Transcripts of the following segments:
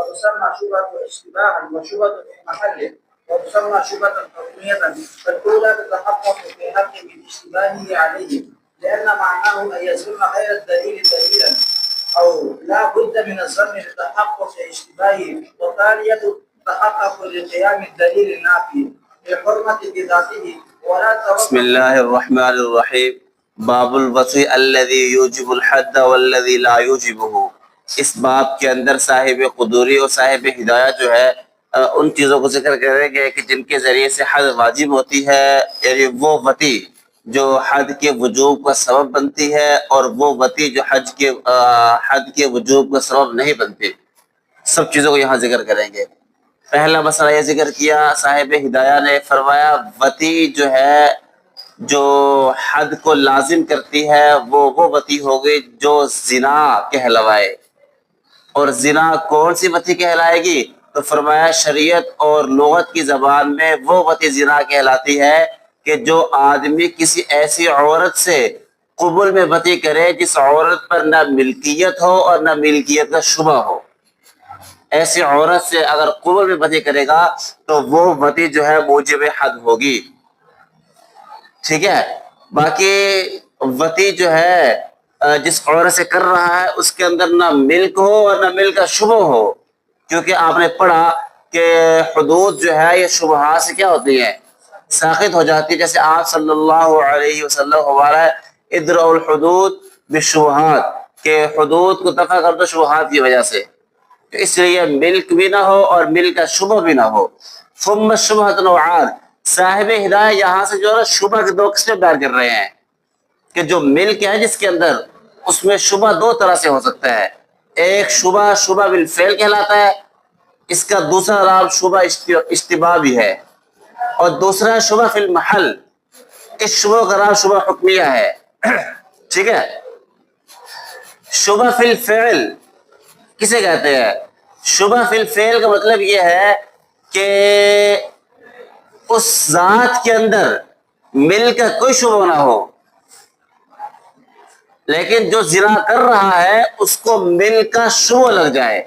وتسمى شبهة اشتباها وشبهة في محله وتسمى شبهة حكمية، فالأولى تتحقق في حق باشتباهه عليه لأن معناه أن يظن غير الدليل دليلا أو لا بد من الظن لتحقق اشتباهه، والثانية تتحقق لقيام الدليل النافي بحرمة بذاته ولا بسم اللہ الرحمن الرحیم۔ باب الوصی الذی یوجب الحد والذی لا یوجبہ۔ اس باب کے اندر صاحب قدوری اور صاحب ہدایہ جو ہے ان چیزوں کو ذکر کریں گے کہ جن کے ذریعے سے حد واجب ہوتی ہے، یعنی وہ وطی جو حد کے وجوب کا سبب بنتی ہے اور وہ وطی جو حد کے وجوب کا سبب نہیں بنتی، سب چیزوں کو یہاں ذکر کریں گے۔ پہلا مسئلہ یہ ذکر کیا صاحب ہدایہ نے، فرمایا وطی جو ہے جو حد کو لازم کرتی ہے وہ وطی ہوگی جو زنا کہلوائے۔ اور زنا کون سی وطی کہلائے گی؟ تو فرمایا شریعت اور لغت کی زبان میں وہ وطی زنا کہلاتی ہے کہ جو آدمی کسی ایسی عورت سے قبل میں وطی کرے جس عورت پر نہ ملکیت ہو اور نہ ملکیت کا شبہ ہو۔ ایسی عورت سے اگر قبل میں وطی کرے گا تو وہ وطی جو ہے موجب حد ہوگی، ٹھیک ہے۔ باقی وطی جو ہے جس عورت سے کر رہا ہے اس کے اندر نہ ملک ہو اور نہ ملک کا شبہ ہو، کیونکہ آپ نے پڑھا کہ حدود جو ہے یہ شبہات سے کیا ہوتی ہے؟ ساقط ہو جاتی ہے۔ جیسے آپ صلی اللہ علیہ وسلم ہمارا ادرء الحدود بالشبہات، کہ حدود کو دفع کر دو شبہات کی وجہ سے، تو اس لیے ملک بھی نہ ہو اور ملک کا شبہ بھی نہ ہو۔ ثم الشبہۃ نوعان، صاحب ہدایہ یہاں سے جو ہے شبہ کے دو قسمیں بیان کر رہے ہیں کہ جو ملک ہے جس کے اندر اس میں شبہ دو طرح سے ہو سکتا ہے۔ ایک شبہ بالفعل کہلاتا ہے، اس کا دوسرا نام شبہ اشتباہ بھی ہے، اور دوسرا شبہ فی المحل، اس شبہ کا نام شبہ حکمیہ ہے، ٹھیک ہے۔ شبہ فی الفعل کسے کہتے ہیں؟ شبہ فی الفعل کا مطلب یہ ہے کہ اس ذات کے اندر ملک کا کوئی شبہ نہ ہو، لیکن جو زنا کر رہا ہے اس کو ملک کا شبہ لگ جائے،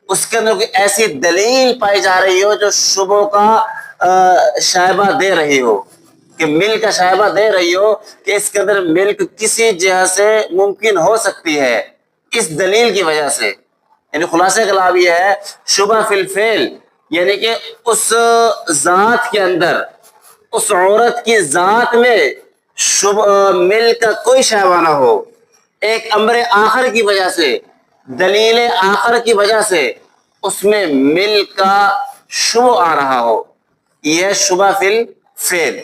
اس کے اندر کوئی ایسی دلیل پائی جا رہی ہو جو شبہ کا شائبہ دے رہی ہو، کہ ملک کا شائبہ دے رہی ہو کہ اس کے اندر ملک کسی جہت سے ممکن ہو سکتی ہے اس دلیل کی وجہ سے۔ یعنی خلاصہ کلام یہ ہے شبہ فی الفعل، یعنی کہ اس ذات کے اندر، اس عورت کی ذات میں ملک کا کوئی شائبہ نہ ہو، ایک امر آخر کی وجہ سے، دلیل آخر کی وجہ سے اس میں ملک کا شبہ آ رہا ہو، یہ شبہ فی الفعل۔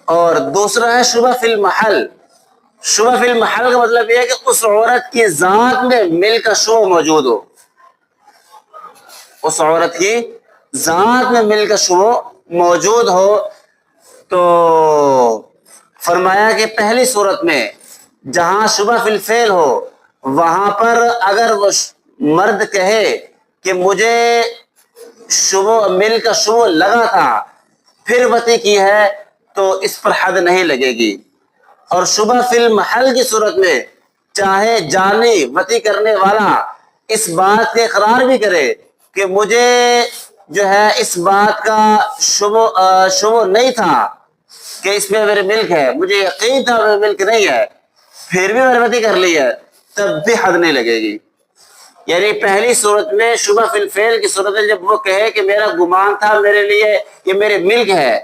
اور دوسرا ہے شبہ فی المحل۔ شبہ فی المحل کا مطلب یہ ہے کہ اس عورت کی ذات میں ملک کا شبہ موجود ہو، اس عورت کی ذات میں ملک کا شبہ موجود ہو۔ تو فرمایا کہ پہلی صورت میں جہاں شبہ فی الفعل ہو وہاں پر اگر وہ مرد کہے کہ مجھے ملک کا شبہ لگا تھا پھر وطی کی ہے تو اس پر حد نہیں لگے گی۔ اور شبہ فی المحل کی صورت میں چاہے جانی وطی کرنے والا اس بات کے اقرار بھی کرے کہ مجھے جو ہے اس بات کا شبہ نہیں تھا کہ اس میں میرے ملک ہے، مجھے یقین تھا میرے ملک نہیں ہے، پھر بھی میں وطی کر لی ہے، تب بھی حد نہیں لگے گی۔ یعنی پہلی صورت میں شبہ فی الفعل کی صورت میں جب وہ کہے کہ میرا گمان تھا میرے لیے یہ میرے ملک ہے،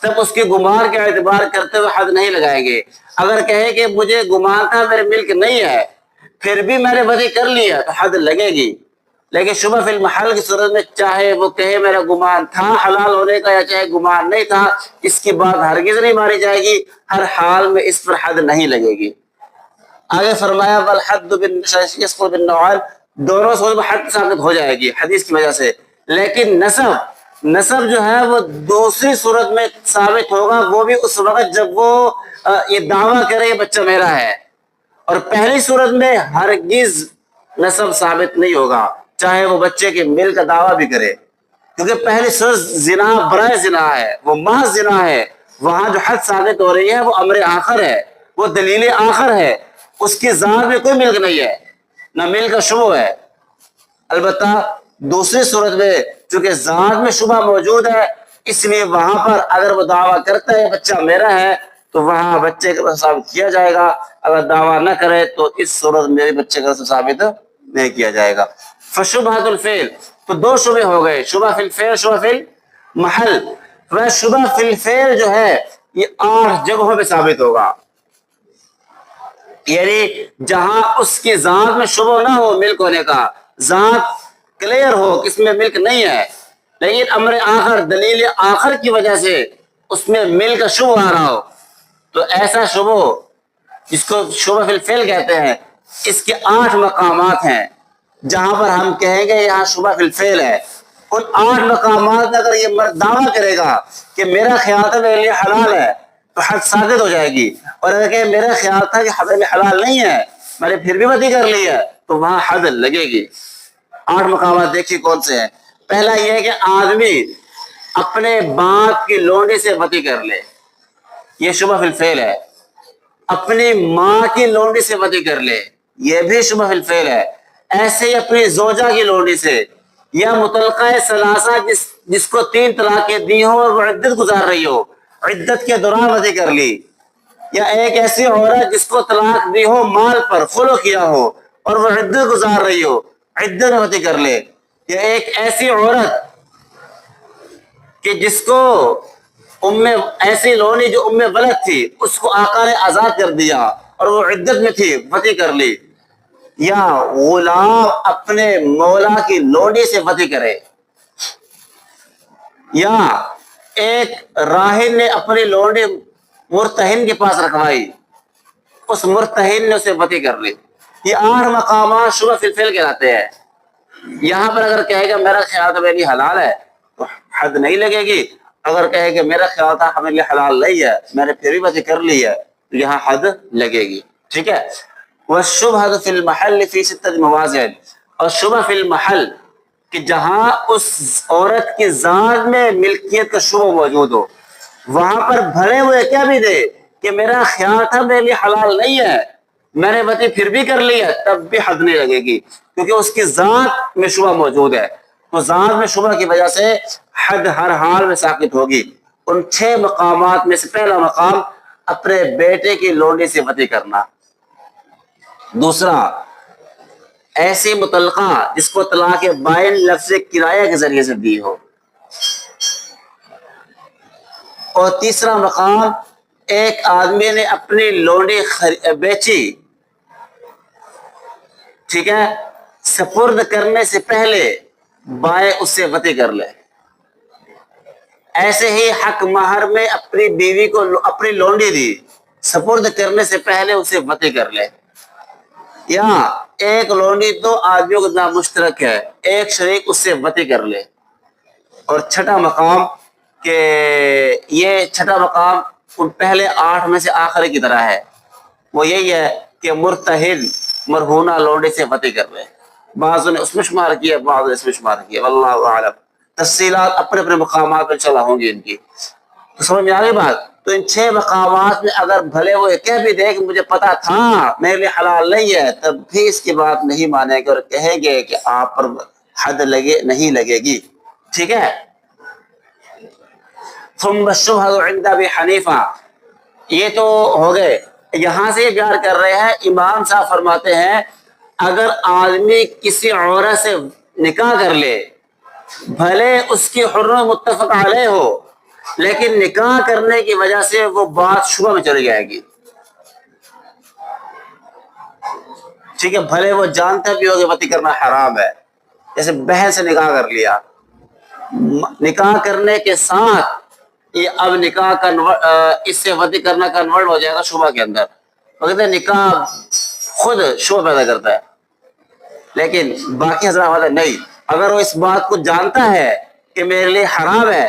تب اس کے گمان کا اعتبار کرتے ہوئے حد نہیں لگائیں گے۔ اگر کہے کہ مجھے گمان تھا میرے ملک نہیں ہے پھر بھی میں نے وطی کر لیا تو حد لگے گی۔ لیکن شبہ فی المحل کی صورت میں چاہے وہ کہے میرا گمان تھا حلال ہونے کا یا چاہے گمان نہیں تھا، اس کی بات ہرگز نہیں مانی جائے گی، ہر حال میں اس پر حد نہیں لگے گی۔ آگے فرمایا والحد يسقط بالنوعان، دونوں صورت میں حد ثابت ہو جائے گی حدیث کی وجہ سے، لیکن نسب جو ہے وہ دوسری صورت میں ثابت ہوگا، وہ بھی اس وقت جب وہ یہ دعویٰ کرے یہ بچہ میرا ہے، اور پہلی صورت میں ہرگز نسب ثابت نہیں ہوگا چاہے وہ بچے کے ملک کا دعویٰ بھی کرے، کیونکہ پہلی صورت زنا برائے زنا ہے، وہ محض زنا ہے، وہاں جو حد ثابت ہو رہی ہے وہ امر آخر ہے، وہ دلیل آخر ہے، اس کی ذات میں کوئی ملک نہیں ہے، نہ مل کا شبہ ہے. البتہ دوسری صورت میں چونکہ ذات میں شبہ موجود ہے اس لیے وہاں پر اگر وہ دعویٰ کرتا ہے بچہ میرا ہے تو وہاں بچے کا ثابت کیا جائے گا. اگر دعویٰ نہ کرے تو اس صورت میں بھی بچے کا ثابت نہیں کیا جائے گا. فشبہۃ الفعل، تو دو شبہ ہو گئے، شبہ فی الفعل، شبہ فی المحل. وہ شبہ فی الفعل جو ہے یہ 8 جگہوں پہ ثابت ہوگا. یعنی جہاں اس کی ذات میں شبہ نہ ہو ملک ہونے کا، ذات کلیئر ہو کہ اس میں ملک نہیں ہے، لیکن امر آخر دلیل آخر کی وجہ سے اس میں ملک کا شبہ آ رہا ہو، تو ایسا شبہ جس کو شبہ فی الفعل کہتے ہیں اس کے 8 مقامات ہیں جہاں پر ہم کہیں گے یہاں شبہ فی الفعل ہے. ان 8 مقامات میں اگر یہ مرد دعویٰ کرے گا کہ میرا خیال تھا میرے لیے حلال ہے تو حد ثابت ہو جائے گی، اور اگر کہ میرا خیال تھا کہ میرے لیے حلال نہیں ہے میں نے پھر بھی بدی کر لی ہے تو وہاں حد لگے گی. 8 مقامات دیکھیے کون سے ہیں. پہلا یہ ہے کہ آدمی اپنے باپ کی لونڈی سے بدی کر لے، یہ شبہ فی الفعل ہے. اپنی ماں کی لونڈی سے بدی کر لے، یہ بھی شبہ فی الفعل ہے. ایسے ہی اپنی زوجہ کی لونڈی سے، یا مطلقہ ثلاثہ جس کو 3 طلاقیں دی ہو اور وہ عدت گزار رہی ہو، عدت کے دوران بدی کر لی. یا ایک ایسی عورت جس کو طلاق دی ہو مال پر، خلع کیا ہو اور وہ عدت گزار رہی ہو، عدت میں بدی کر لے. یا ایک ایسی عورت کہ جس کو ایسی لونی جو ولد تھی اس کو آقا نے آزاد کر دیا اور وہ عدت میں تھی، بدی کر لی. یا غلام اپنے مولا کی لونڈی سے بدی کرے. یا ایک راہن نے اپنی لونڈی مرتہن کے پاس رکھوائی، اس مرتہن نے اسے بدی کر لی. یہ 8 مقامات شبہ فی الفعل کہلاتے ہیں. یہاں پر اگر کہے گا میرا خیال تھا میرے لیے حلال ہے تو حد نہیں لگے گی. اگر کہے کہ میرا خیال تھا میرے لیے حلال نہیں ہے میں نے پھر بھی بدی کر لی ہے تو یہاں حد لگے گی. ٹھیک ہے. والشبہۃ فی المحل فی 6 مواضع، اور شبہ فی المحل کہ جہاں اس عورت کی ذات میں ملکیت کا شبہ موجود ہو، وہاں پر بھرے ہوئے کیا بھی دے کہ میرا خیال تھا میرے لیے حلال نہیں ہے میں نے بدی پھر بھی کر لی ہے، تب بھی حد نہیں لگے گی کیونکہ اس کی ذات میں شبہ موجود ہے. تو ذات میں شبہ کی وجہ سے حد ہر حال میں ساقط ہوگی. ان 6 مقامات میں سے پہلا مقام اپنے بیٹے کی لونڈی سے بدی کرنا. دوسرا ایسی مطلقہ جس کو طلاق بائن لفظ کرایہ کے ذریعے سے دی ہو. اور تیسرا مقام ایک آدمی نے اپنی لونڈی بیچی، ٹھیک ہے، سپرد کرنے سے پہلے بائیں اس سے بدی کر لے. ایسے ہی حق مہر میں اپنی بیوی کو اپنی لونڈی دی، سپرد کرنے سے پہلے اسے بدی کر لے. یا ایک لونڈی 2 آدمیوں کے نام مشترک ہے، ایک شریک اس سے بدی کر لے. اور چھٹا مقام کہ یہ چھٹا مقام ان پہلے 8 میں سے آخری کی طرح ہے، وہ یہی ہے کہ مرتہن مرہونہ لونڈی سے بدی کر لے. بعضوں نے اس میں شمار کیا، بعضوں نے اس میں شمار کیا، واللہ اعلم. تفصیلات اپنے اپنے مقامات پر چلا ہوں گی ان کی. تو سمجھ میں آ گئی بات. تو ان 6 مقامات میں اگر بھلے وہ کہہ بھی دے کہ مجھے پتا تھا میرے لیے حلال نہیں ہے، تب بھی اس کی بات نہیں مانے گے اور کہیں گے کہ آپ پر حد نہیں لگے گی. ٹھیک ہے. ثم الشبہۃ عند ابی حنیفہ، یہ تو ہو گئے. یہاں سے یہ بیان کر رہے ہیں، امام صاحب فرماتے ہیں اگر آدمی کسی عورت سے نکاح کر لے، بھلے اس کی حرمت متفق علیہ ہو، لیکن نکاح کرنے کی وجہ سے وہ بات شبہ میں چلی جائے گی. ٹھیک ہے. بھلے وہ جانتا بھی ہو کہ بدی کرنا حرام ہے، جیسے بہن سے نکاح کر لیا، نکاح کرنے کے ساتھ یہ اب نکاح اس سے بدی کرنا کنورٹ ہو جائے گا شبہ کے اندر. کہتے ہیں نکاح خود شبہ پیدا کرتا ہے، لیکن باقی حضرات نہیں. اگر وہ اس بات کو جانتا ہے کہ میرے لیے حرام ہے،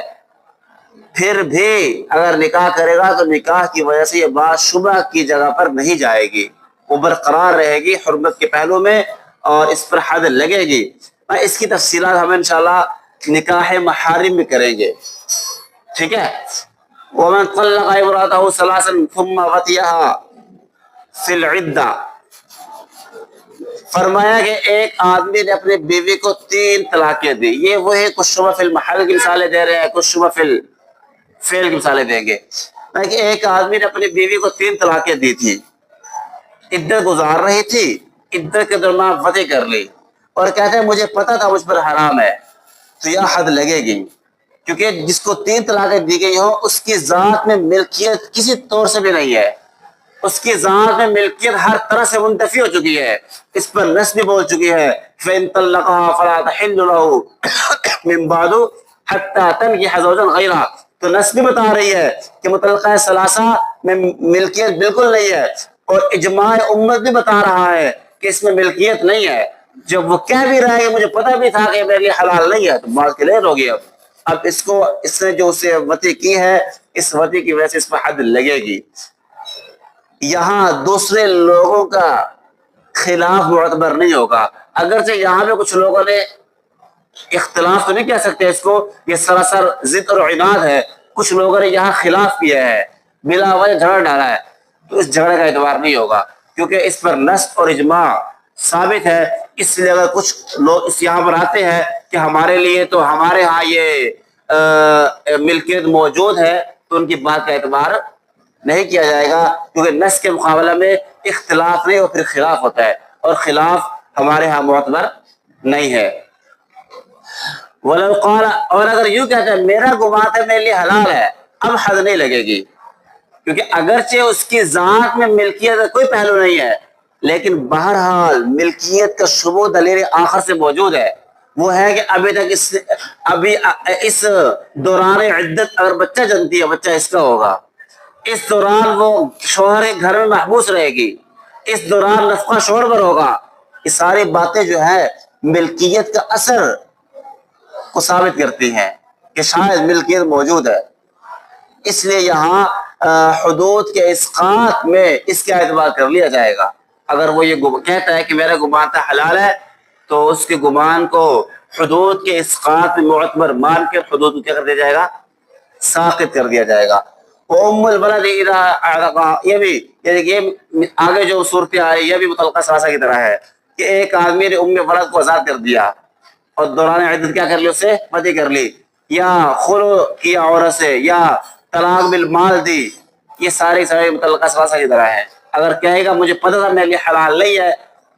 پھر بھی اگر نکاح کرے گا تو نکاح کی وجہ سے یہ بات شبہ کی جگہ پر نہیں جائے گی، وہ برقرار رہے گی حرمت کے پہلو میں اور اس پر حد لگے گی. اس کی تفصیلات ہم انشاءاللہ نکاح محارم میں کریں گے. ٹھیک ہے. ومن طلق امرأته ثلاثا ثم وطئها في العدة فرمایا کہ ایک آدمی نے اپنی بیوی کو 3 طلاقیں دی. یہ وہی کچھ شبہ فی المحل کی مثالیں دے رہے ہیں, کچھ شبہ فی الفعل کی مثالیں دیں گے. کہ ایک آدمی نے اپنی بیوی کو 3 طلاقیں دی تھی, عدت گزار رہی تھی, عدت کے درمیان وطئ کر لی اور کہتے ہیں مجھے پتا تھا مجھ پر حرام ہے, تو یہ حد لگے گی. کیونکہ جس کو 3 طلاقیں دی گئی ہوں اس کی ذات میں ملکیت کسی طور سے بھی نہیں ہے, اس کی ذات میں ملکیت ہر طرح سے منتفی ہو چکی ہے, اس پر نص بھی بول چکی ہے فَإِن طَلَّقَهَا فَلَا تَحِلُّ لَهُ مِن بَعْدُ حَتَّى تَنكِحَ زَوْجًا غَيْرَهُ. تو نص بھی بتا رہی ہے کہ مطلقہ ثلاثہ میں ملکیت بالکل نہیں ہے, اور اجماع امت بھی بتا رہا ہے کہ اس میں ملکیت نہیں ہے. جب وہ کہہ بھی رہا ہے کہ مجھے پتہ بھی تھا کہ میرے لیے حلال نہیں ہے, تو بات کلیئر ہوگی. اب اس نے جو اسے وطئ کی ہے, اس وطئ کی وجہ سے اس پر حد لگے گی. یہاں دوسرے لوگوں کا خلاف معتبر نہیں ہوگا. اگرچہ یہاں پہ کچھ لوگوں نے اختلاف تو نہیں کہہ سکتے اس کو, یہ سراسر ضد اور عناد ہے, کچھ لوگوں نے یہاں خلاف کیا ہے, بلا وجہ جھگڑا ڈالا ہے, تو اس جھگڑے کا اعتبار نہیں ہوگا کیونکہ اس پر نص اور اجماع ثابت ہے. اس لیے اگر کچھ لوگ اس یہاں پر آتے ہیں کہ ہمارے لیے تو ہمارے ہاں یہ ملکیت موجود ہے, تو ان کی بات کا اعتبار نہیں کیا جائے گا, کیونکہ نص کے مقابلہ میں اختلاف نہیں اور پھر خلاف ہوتا ہے, اور خلاف ہمارے ہاں معتبر نہیں ہے. وَلَوْ قَالَ, اور اگر یوں کہتا ہے میرا گمان ہے میرے لیے حلال ہے, اب حد نہیں لگے گی. کیونکہ اگرچہ اس کی ذات میں ملکیت کا کوئی پہلو نہیں ہے, لیکن بہرحال ملکیت کا شبہ دلیل آخر سے موجود ہے. وہ ہے کہ ابھی تک اس دوران عدت اگر بچہ جنتی ہے, بچہ اس کا ہوگا, اس دوران وہ شوہر کے گھر میں محبوس رہے گی, اس دوران نفقہ شوہر پر ہوگا. یہ ساری باتیں جو ہے ملکیت کا اثر کو ثابت کرتی ہیں کہ شاید ملکیت موجود ہے. اس لیے یہاں حدود کے اسقاط میں اس کا اعتبار کر لیا جائے گا. اگر وہ یہ کہتا ہے کہ میرا گمان تھا حلال ہے, تو اس کے گمان کو حدود کے اسقاط میں معتبر مان کے حدود کو کیا کر دیا جائے گا, ساقط کر دیا جائے گا. ام الولد اذا اعتقها, یہ بھی یہ آگے جو صورت آ رہی ہے یہ بھی مطلقہ ثلاثہ کی طرح ہے کہ ایک آدمی نے ام ولد کو آزاد کر دیا اور دوران عدت کیا کر لی, اسے وطئ کر لی, یا خلو کیا عورت سے, یا طلاق بالمال دی. یہ سارے متعلقہ ثلاثہ کی طرح ہے. اگر کہے گا مجھے پتہ تھا میرے لیے حلال نہیں ہے,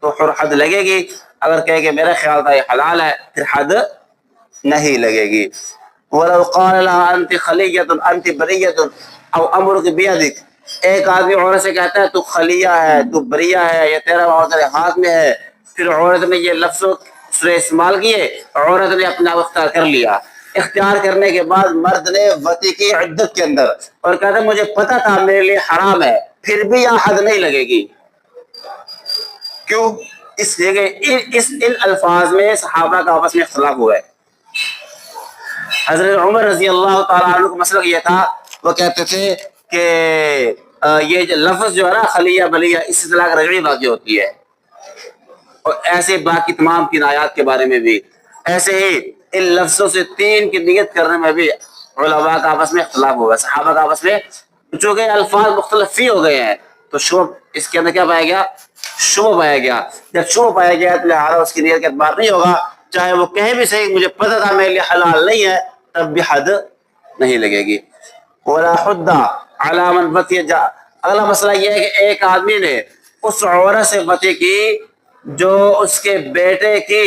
تو حد لگے گی. اگر کہے کہ میرا خیال تھا یہ حلال ہے, پھر حد نہیں لگے گی. وَلَوْ قَالَ لَهَا أَنْتِ خَلِيَّةٌ أَنْتِ بَرِيَّةٌ أَوْ أَمْرُكِ بِيَدِكَ, ایک آدمی عورت سے کہتا ہے تو خلیہ ہے, تو بریہ ہے, یا تیرا عورت کے ہاتھ میں ہے, پھر عورت نے یہ لفظ استعمال کیے, عورت نے اپنا اختیار کر لیا. اختیار کرنے کے بعد مرد نے وطئ کی عدت کے اندر اور کہتا ہے مجھے پتا تھا میرے لیے حرام ہے, پھر بھی یہاں حد نہیں لگے گی. کیوں؟ اس لیے کہ ان الفاظ میں صحابہ کا آپس میں اختلاف ہوا ہے. حضرت عمر رضی اللہ تعالیٰ عنہ کا مسئلہ یہ تھا, وہ کہتے تھے کہ یہ لفظ جو ہے نا خلیہ بلیہ, اس سے طلاق رجعی واقع ہوتی ہے. اور ایسے باقی تمام کی آیات کے بارے میں بھی ایسے ہی ان لفظوں سے 3 کی نیت کرنے میں بھی علماء کا آپس میں اختلاف ہوا ہے, صحابہ کا آپس میں, چونکہ الفاظ مختلف ہی ہو گئے ہیں تو شبہ اس کے اندر کیا پایا گیا, شبہ پایا گیا. جب شبہ پایا گیا تو لہٰذا اس کی نیت کا اعتبار نہیں ہوگا, چاہے وہ کہے بھی صحیح مجھے پتہ تھا میرے لیے حلال نہیں ہے, تب بھی حد نہیں لگے گی. وَلَا حُدَّ عَلَى مَنْ بَقِيَ جَاءَ. اگلا مسئلہ یہ ہے کہ ایک آدمی نے اس عورت سے وطئ کی جو اس کے بیٹے کی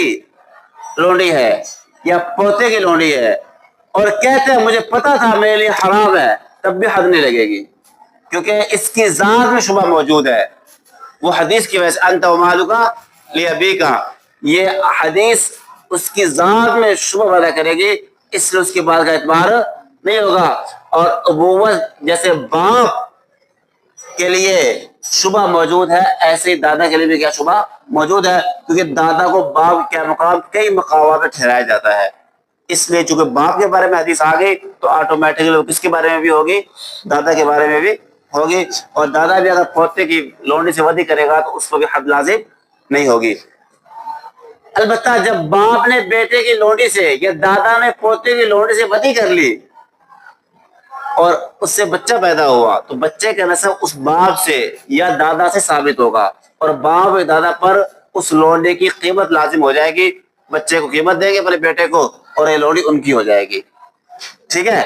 لونڈی ہے یا پوتے کی لونڈی ہے, اور کہتے ہیں مجھے پتا تھا میرے لیے حرام ہے, تب بھی حد نہیں لگے گی, کیونکہ اس کی ذات میں شبہ موجود ہے. وہ حدیث کی وجہ سے انت ومالک لابیک, یہ حدیث اس کی ذات میں شبہ پیدا کرے گی, اس لیے اس کی بات کا اعتبار نہیں ہوگا. اور ابوت جیسے باپ کے لیے شبہ موجود ہے, ایسے ہی دادا کے لیے بھی کیا شبہ موجود ہے, کیونکہ دادا کو باپ کے مقام کئی مقامات پہ ٹھہرایا جاتا ہے. اس لیے چونکہ باپ کے بارے میں حدیث آ گئی تو آٹومیٹکلی کس کے بارے میں بھی ہوگی, دادا کے بارے میں بھی ہوگی. اور دادا بھی اگر پوتے کی لونڈی سے وطئ کرے گا تو اس کو بھی حد لازم نہیں ہوگی. البتہ جب باپ نے بیٹے کی لونڈی سے یا دادا نے پوتے کی لونڈی سے وطئ کر لی اور اس سے بچہ پیدا ہوا, تو بچے کا نسب اس باپ سے یا دادا سے ثابت ہوگا, اور باپ یا دادا پر اس لونڈے کی قیمت لازم ہو جائے گی، بچے کو قیمت دیں گے اپنے بیٹے کو، اور یہ لونڈی ان کی ہو جائے گی. ٹھیک ہے.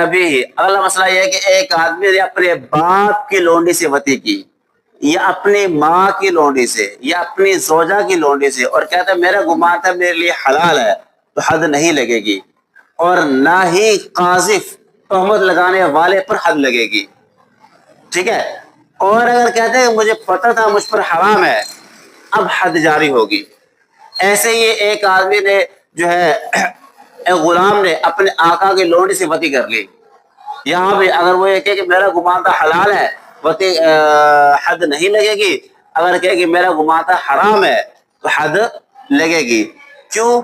بھی اگلا مسئلہ یہ ہے کہ ایک آدمی نے اپنے باپ کی لونڈی سے وطی کی، یا اپنی ماں کی لونڈی سے، یا اپنی زوجہ کی لونڈی سے، اور کہتا ہے میرا گمان تھا میرے لیے حلال ہے، تو حد نہیں لگے گی، اور نہ ہی قاذف تہمت لگانے والے پر حد لگے گی. ٹھیک ہے. اور اگر کہتے ہیں مجھے پتہ تھا مجھ پر حرام ہے، اب حد جاری ہوگی. ایسے ہی ایک آدمی نے جو ہے ایک غلام نے اپنے آقا کی لونڈی سے وطی کر لی. یہاں بھی اگر وہ یہ کہ میرا گمان تھا حلال ہے، وطی حد نہیں لگے گی. اگر کہے کہ میرا گمان تھا حرام ہے تو حد لگے گی. کیوں؟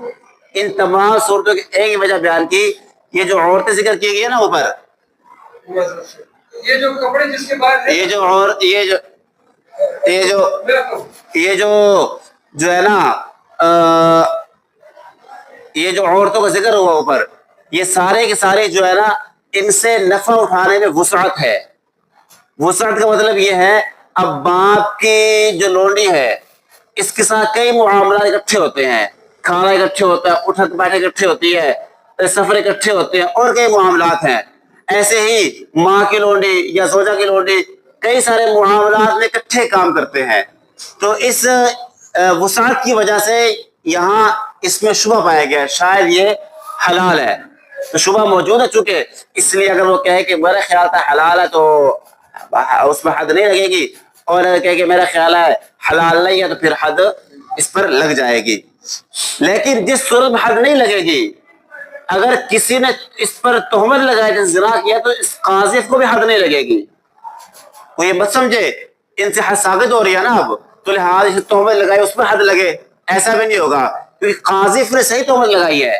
ان تمام صورتوں کی ایک ہی وجہ بیان کی، یہ جو عورتیں ذکر کی گئی ہے نا اوپر، یہ جو کپڑے جس کے بعد یہ جو ہے نا یہ جو عورتوں کا ذکر ہوا اوپر، یہ سارے کے سارے جو ہے نا ان سے نفع اٹھانے میں وسعت ہے. وسعت کا مطلب یہ ہے اب باپ کی جو لونڈی ہے اس کے ساتھ کئی معاملات اکٹھے ہوتے ہیں، کھانا اکٹھے ہوتا ہے، اٹھک بیٹھک اکٹھے ہوتی ہے، سفر اکٹھے ہوتے ہیں، اور کئی معاملات ہیں. ایسے ہی ماں کی لونڈی یا زوجہ کی لونڈی کئی سارے معاملات میں اکٹھے کام کرتے ہیں. تو اس وسعت کی وجہ سے یہاں اس میں شبہ پایا گیا، شاید یہ حلال ہے. تو شبہ موجود ہے چونکہ، اس لیے اگر وہ کہے کہ میرا خیال تھا حلال ہے تو اس پر حد نہیں لگے گی، اور اگر کہے کہ میرا خیال ہے حلال نہیں ہے تو پھر حد اس پر لگ جائے گی. لیکن جس صورت میں حد نہیں لگے گی، اگر کسی نے اس پر تہمت لگائی جس زنا کیا تو اس قاذف کو بھی حد نہیں لگے گی. وہ یہ مت سمجھے ان سے حد ثابت ہو رہی ہے نا اب، تو لہٰذا جس تہمت لگائی اس پر حد لگے، ایسا بھی نہیں ہوگا، کیونکہ قاذف نے صحیح تہمت لگائی ہے،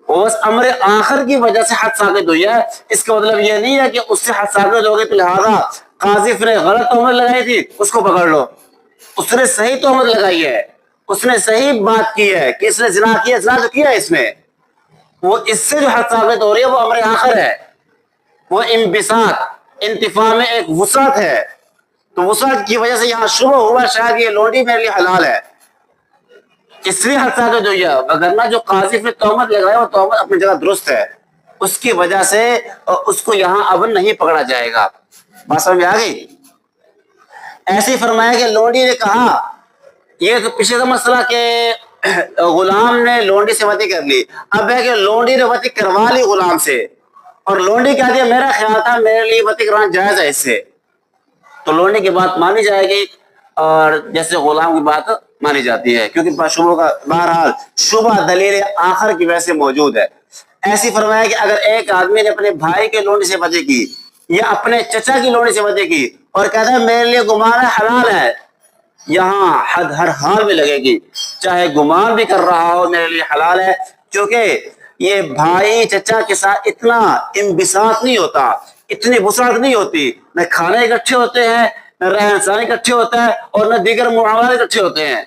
وہ بس امر آخر کی وجہ سے حد ثابت ہوئی ہے. اس کا مطلب یہ نہیں ہے کہ اس سے حد ثابت ہو گئی تو لہٰذا قاذف نے غلط تہمت لگائی تھی اس کو پکڑ لو. اس نے صحیح تہمت لگائی ہے، اس نے صحیح بات کی ہے کہ اس نے زنا کیا، زنا تو کیا ہے اس نے، وہ اس سے جو حد ثابت ہو رہی ہے وہ امر آخر ہے، وہ انبساط انتفاع میں ایک وسعت ہے. تو وسعت کی وجہ سے یہاں شبہ ہوا شاید یہ لونڈی میرے لیے حلال ہے، اس لیے حد ثابت ہوئی ہے. وگرنہ جو قاذف نے تہمت لگایا وہ تہمت اپنی جگہ درست ہے، اس کی وجہ سے اس کو یہاں اب نہیں پکڑا جائے گا. بات سمجھ میں آ گئی؟ ایسے ہی فرمایا کہ لونڈی نے کہا، یہ تو پچھلے کا مسئلہ کہ غلام نے لونڈی سے وطی کر لی، اب ہے کہ لونڈی نے وطی کروا لی غلام سے، اور لونڈی کہہ دیا میرا خیال تھا میرے لیے وطی کرانا جائز ہے اس سے، تو لونڈی کی بات مانی جائے گی اور جیسے غلام کی بات مانی جاتی ہے، کیونکہ شبہ کا بہرحال شبہ دلیل آخر کی وجہ سے موجود ہے. ایسی فرمایا کہ اگر ایک آدمی نے اپنے بھائی کے لونڈی سے وطی کی یا اپنے چچا کی لونڈی سے وطی کی اور کہتا ہے میرے لیے گمان حلال ہے، یہاں حد ہر حال میں لگے گی، چاہے گمان بھی کر رہا ہو میرے لیے حلال ہے، کیونکہ یہ بھائی چچا کے ساتھ اتنا انبساط نہیں ہوتا، اتنی وسعت نہیں ہوتی، نہ کھانے اکٹھے ہوتے ہیں، نہ رہن سہن اکٹھے ہوتا ہے، اور نہ دیگر معاملات اکٹھے ہوتے ہیں.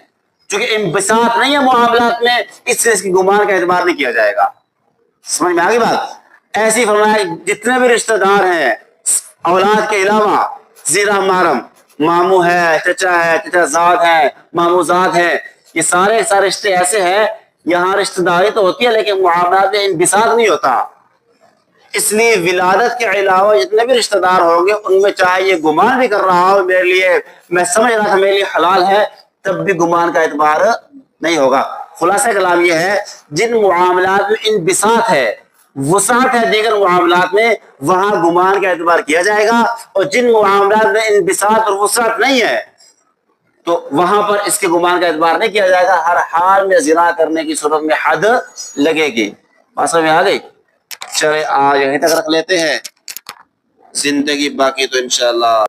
چونکہ انبساط نہیں ہے معاملات میں، اس سے اس کی گمان کا اعتبار نہیں کیا جائے گا. سمجھ میں آگے بات؟ ایسی فرمایا جتنے بھی رشتہ دار ہیں اولاد کے علاوہ، زیرہ محرم، ماموں ہے، چچا زاد ہے، ماموں زاد ہے، یہ سارے رشتے ایسے ہیں یہاں رشتہ داری تو ہوتی ہے لیکن معاملات میں انبساط نہیں ہوتا. اس لیے ولادت کے علاوہ جتنے بھی رشتہ دار ہوں گے ان میں چاہے یہ گمان بھی کر رہا ہو میرے لیے، میں سمجھ رہا تھا میرے لیے حلال ہے، تب بھی گمان کا اعتبار نہیں ہوگا. خلاصہ کلام یہ ہے جن معاملات میں انبساط ہے، وسعت ہے دیگر معاملات میں، وہاں گمان کا اعتبار کیا جائے گا، اور جن معاملات میں انبساط اور وسعت نہیں ہے تو وہاں پر اس کے گمان کا اعتبار نہیں کیا جائے گا. ہر حال میں زنا کرنے کی صورت میں حد لگے گی. بات سمجھ میں آ گئی؟ چلے آج یہیں تک رکھ لیتے ہیں، زندگی باقی تو انشاءاللہ